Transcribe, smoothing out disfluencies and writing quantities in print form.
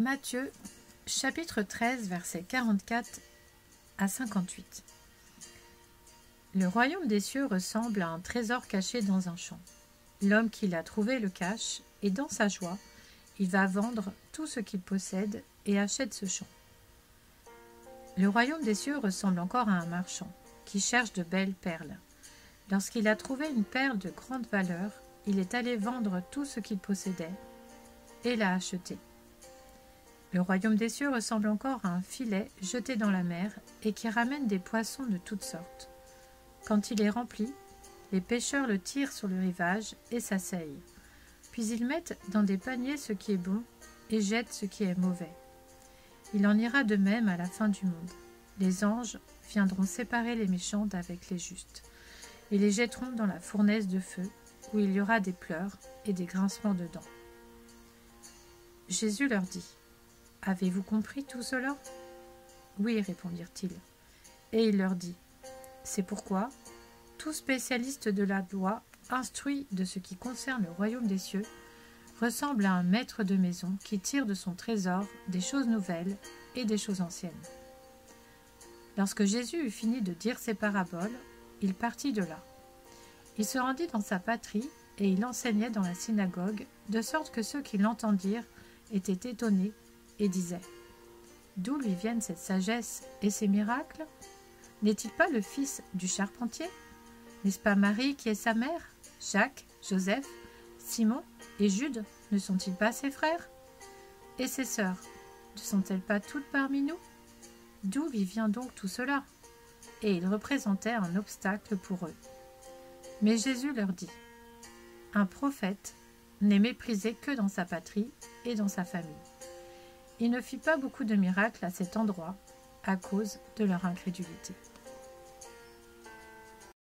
Matthieu, chapitre 13, versets 44 à 58. Le royaume des cieux ressemble à un trésor caché dans un champ. L'homme qui l'a trouvé le cache, et dans sa joie, il va vendre tout ce qu'il possède et achète ce champ. Le royaume des cieux ressemble encore à un marchand qui cherche de belles perles. Lorsqu'il a trouvé une perle de grande valeur, il est allé vendre tout ce qu'il possédait et l'a achetée. Le royaume des cieux ressemble encore à un filet jeté dans la mer et qui ramène des poissons de toutes sortes. Quand il est rempli, les pêcheurs le tirent sur le rivage et s'asseyent. Puis ils mettent dans des paniers ce qui est bon et jettent ce qui est mauvais. Il en ira de même à la fin du monde. Les anges viendront séparer les méchants d'avec les justes et les jetteront dans la fournaise de feu où il y aura des pleurs et des grincements de dents. Jésus leur dit : « Avez-vous compris tout cela ? » « Oui, répondirent-ils. » Et il leur dit : « C'est pourquoi tout spécialiste de la loi, instruit de ce qui concerne le royaume des cieux, ressemble à un maître de maison qui tire de son trésor des choses nouvelles et des choses anciennes. » Lorsque Jésus eut fini de dire ces paraboles, il partit de là. Il se rendit dans sa patrie et il enseignait dans la synagogue, de sorte que ceux qui l'entendirent étaient étonnés et disaient : « D'où lui viennent cette sagesse et ces miracles ? N'est-il pas le fils du charpentier ? N'est-ce pas Marie qui est sa mère ? Jacques, Joseph, Simon et Jude ne sont-ils pas ses frères ? Et ses sœurs, ne sont-elles pas toutes parmi nous ? D'où lui vient donc tout cela ? » Et il représentait un obstacle pour eux. Mais Jésus leur dit : « Un prophète n'est méprisé que dans sa patrie et dans sa famille. » Il ne fit pas beaucoup de miracles à cet endroit à cause de leur incrédulité.